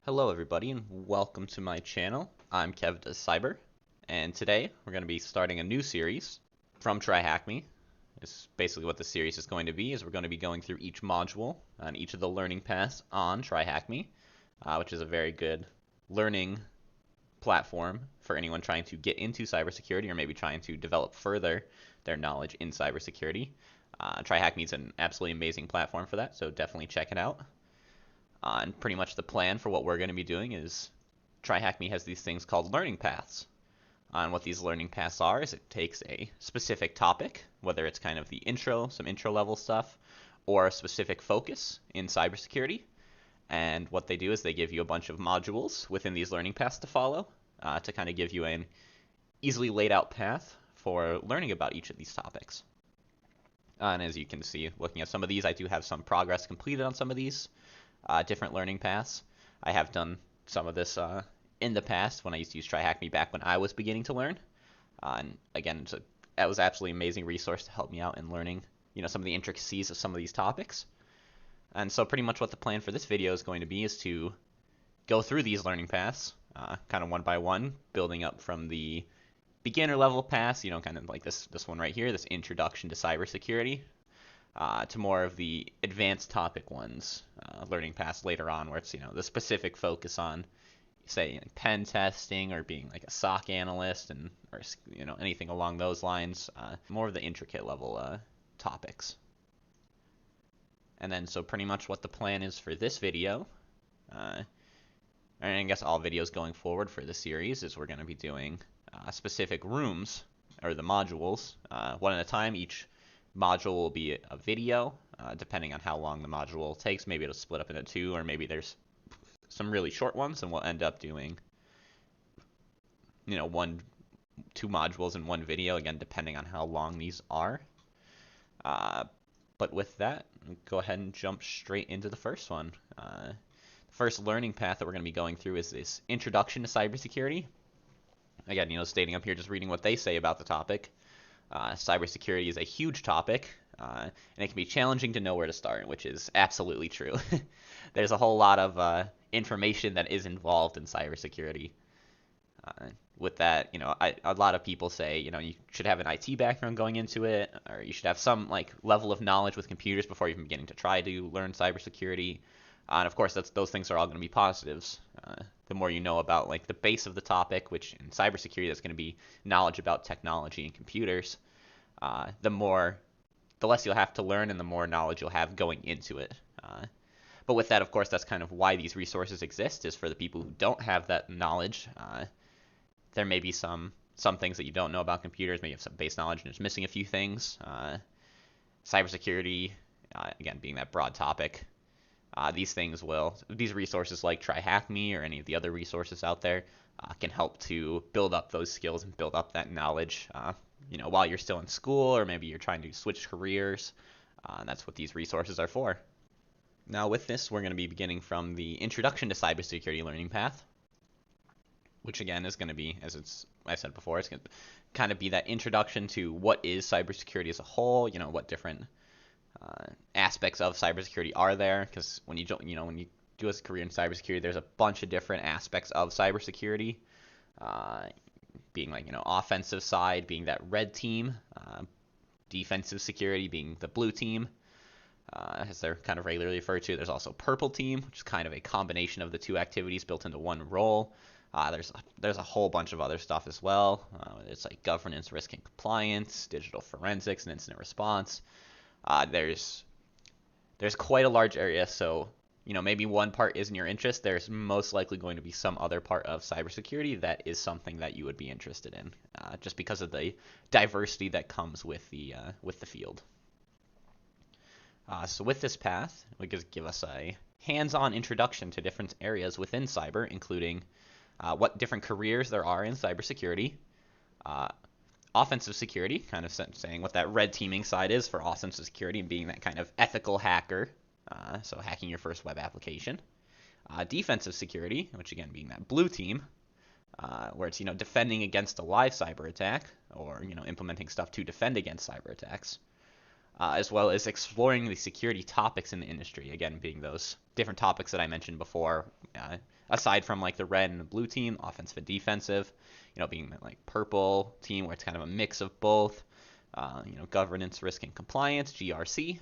Hello everybody and welcome to my channel. I'm Kev Does Cyber, and today we're going to be starting a new series from TryHackMe. It's basically what the series is going to be, is we're going to be going through each module on each of the learning paths on TryHackMe, which is a very good learning platform for anyone trying to get into cybersecurity or maybe trying to develop further their knowledge in cybersecurity. TryHackMe is an absolutely amazing platform for that, so definitely check it out. And pretty much the plan for what we're going to be doing is TryHackMe has these things called learning paths. And what these learning paths are is it takes a specific topic, whether it's kind of the intro, some intro level stuff, or a specific focus in cybersecurity. And what they do is they give you a bunch of modules within these learning paths to follow to kind of give you an easily laid out path for learning about each of these topics. And as you can see, looking at some of these, I do have some progress completed on some of these different learning paths. I have done some of this in the past when I used to use TryHackMe back when I was beginning to learn. And again, that was absolutely an amazing resource to help me out in learning, some of the intricacies of some of these topics. And so pretty much what the plan for this video is going to be is to go through these learning paths, kind of one by one, building up from the beginner level paths, kind of like this one right here, this introduction to cybersecurity, to more of the advanced topic ones, learning paths later on, where it's the specific focus on, say, pen testing or being like a SOC analyst or anything along those lines, more of the intricate level topics. And then so pretty much what the plan is for this video, and I guess all videos going forward for the series, is we're going to be doing specific rooms or the modules one at a time. Each module will be a video, depending on how long the module takes. Maybe it'll split up into two, or maybe there's some really short ones, and we'll end up doing, two modules in one video, again, depending on how long these are. But with that, go ahead and jump straight into the first one. The first learning path that we're going to be going through is this introduction to cybersecurity. Again, stating up here, just reading what they say about the topic. Cybersecurity is a huge topic, and it can be challenging to know where to start, which is absolutely true. There's a whole lot of information that is involved in cybersecurity. With that, a lot of people say, you should have an IT background going into it, or you should have some level of knowledge with computers before even beginning to try to learn cybersecurity. And of course, those things are all going to be positives. The more you know about the base of the topic, which in cybersecurity that's going to be knowledge about technology and computers, the less you'll have to learn and the more knowledge you'll have going into it. But with that, of course, that's kind of why these resources exist, is for the people who don't have that knowledge. There may be some things that you don't know about computers, maybe you have some base knowledge and just missing a few things. Cybersecurity, again, being that broad topic, these resources like TryHackMe or any of the other resources out there can help to build up those skills and build up that knowledge, while you're still in school, or maybe you're trying to switch careers. That's what these resources are for. Now with this, we're going to be beginning from the Introduction to Cybersecurity learning path, which again is going to be, I said before, it's going to kind of be that introduction to what is cybersecurity as a whole, what different aspects of cybersecurity are there, because when you do a career in cybersecurity, there's a bunch of different aspects of cybersecurity, being offensive side being that red team, defensive security being the blue team, as they're kind of regularly referred to. There's also purple team, which is kind of a combination of the two activities built into one role. There's a whole bunch of other stuff as well. It's like governance, risk and compliance, digital forensics, and incident response. There's quite a large area, so maybe one part isn't your interest. There's most likely going to be some other part of cybersecurity that is something that you would be interested in, just because of the diversity that comes with the field. So with this path, it would give us a hands-on introduction to different areas within cyber, including what different careers there are in cybersecurity. Offensive security, kind of saying what that red teaming side is for offensive security, and being that kind of ethical hacker, so hacking your first web application. Defensive security, which again being that blue team, where it's defending against a live cyber attack, or implementing stuff to defend against cyber attacks. as well as exploring the security topics in the industry, again, being those different topics that I mentioned before, aside from like the red and the blue team, offensive and defensive, being like purple team where it's kind of a mix of both, governance, risk, and compliance, GRC.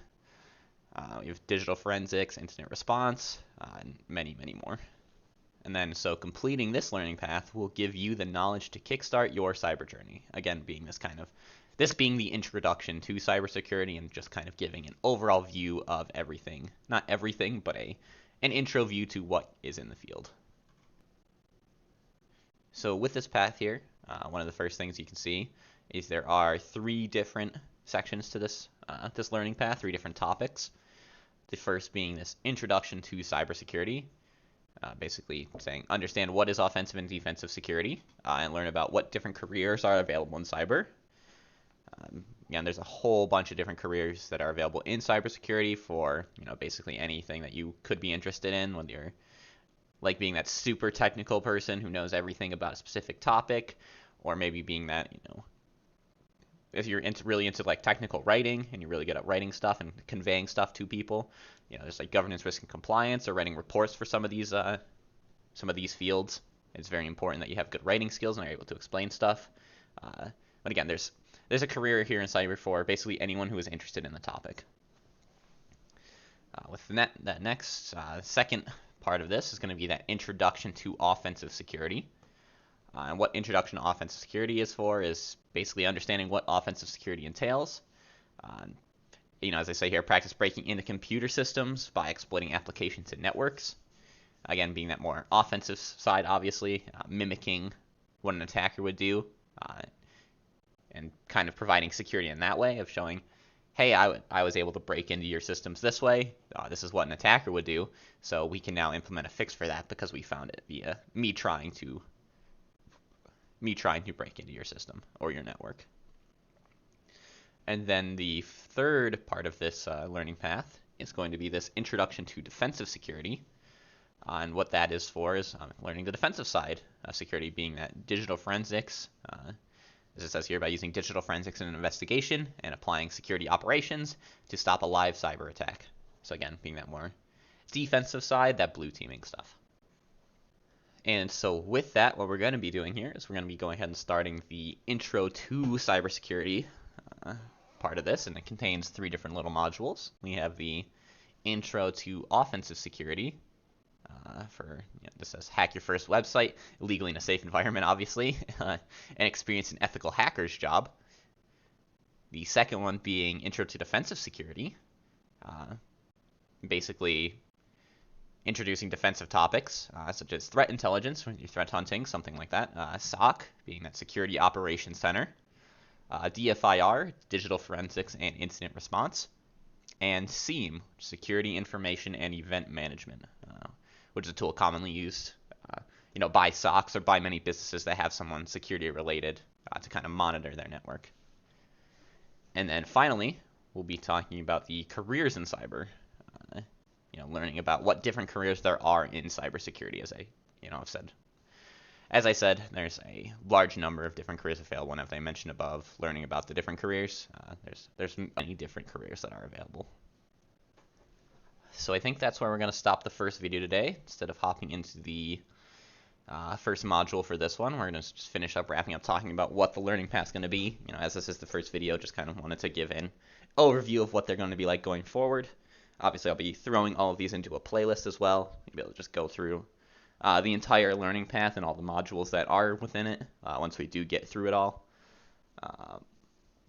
We have digital forensics, incident response, and many, many more. And then, so completing this learning path will give you the knowledge to kickstart your cyber journey. Again, being this being the introduction to cybersecurity and just kind of giving an overall view of everything. Not everything, but an intro view to what is in the field. So with this path here, one of the first things you can see is there are 3 different sections to this learning path, 3 different topics. The first being this introduction to cybersecurity, basically saying understand what is offensive and defensive security, and learn about what different careers are available in cyber. Again, there's a whole bunch of different careers that are available in cybersecurity for basically anything that you could be interested in, whether you're like being that super technical person who knows everything about a specific topic, or maybe being that if you're really into like technical writing and you're really good at writing stuff and conveying stuff to people, there's like governance, risk, and compliance, or writing reports for some of these fields. It's very important that you have good writing skills and are able to explain stuff. But again, there's a career here in cyber for basically anyone who is interested in the topic. With that next second part of this is going to be that introduction to offensive security. And what introduction to offensive security is for is basically understanding what offensive security entails. As I say here, practice breaking into computer systems by exploiting applications and networks. Again, being that more offensive side, obviously, mimicking what an attacker would do, and kind of providing security in that way of showing, hey, I was able to break into your systems this way. This is what an attacker would do. So we can now implement a fix for that because we found it via me trying to break into your system or your network. And then the third part of this learning path is going to be this introduction to defensive security. And what that is for is learning the defensive side of security, being that digital forensics, as it says here, by using digital forensics in an investigation and applying security operations to stop a live cyber attack. So again, being that more defensive side, that blue teaming stuff. And so with that, what we're going to be doing here is we're going to be going ahead and starting the intro to cybersecurity part of this, and it contains 3 different little modules. We have the intro to offensive security, this says hack your first website illegally in a safe environment, obviously, and experience an ethical hacker's job. The second one being intro to defensive security, basically introducing defensive topics, such as threat intelligence, when you're threat hunting, something like that. SOC, being that Security Operations Center. DFIR, Digital Forensics and Incident Response. And SIEM, Security Information and Event Management, which is a tool commonly used by SOCs or by many businesses that have someone security related to kind of monitor their network. And then finally, we'll be talking about the careers in cyber. Learning about what different careers there are in cybersecurity, as I said, there's a large number of different careers available, and as I mentioned above, learning about the different careers, there's many different careers that are available. So I think that's where we're going to stop the first video today. Instead of hopping into the first module for this one, we're going to just finish up wrapping up talking about what the learning path is going to be. As this is the first video, just kind of wanted to give an overview of what they're going to be like going forward. Obviously, I'll be throwing all of these into a playlist as well. You'll be able to just go through the entire learning path and all the modules that are within it once we do get through it all.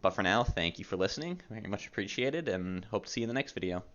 But for now, thank you for listening. Very much appreciated, and hope to see you in the next video.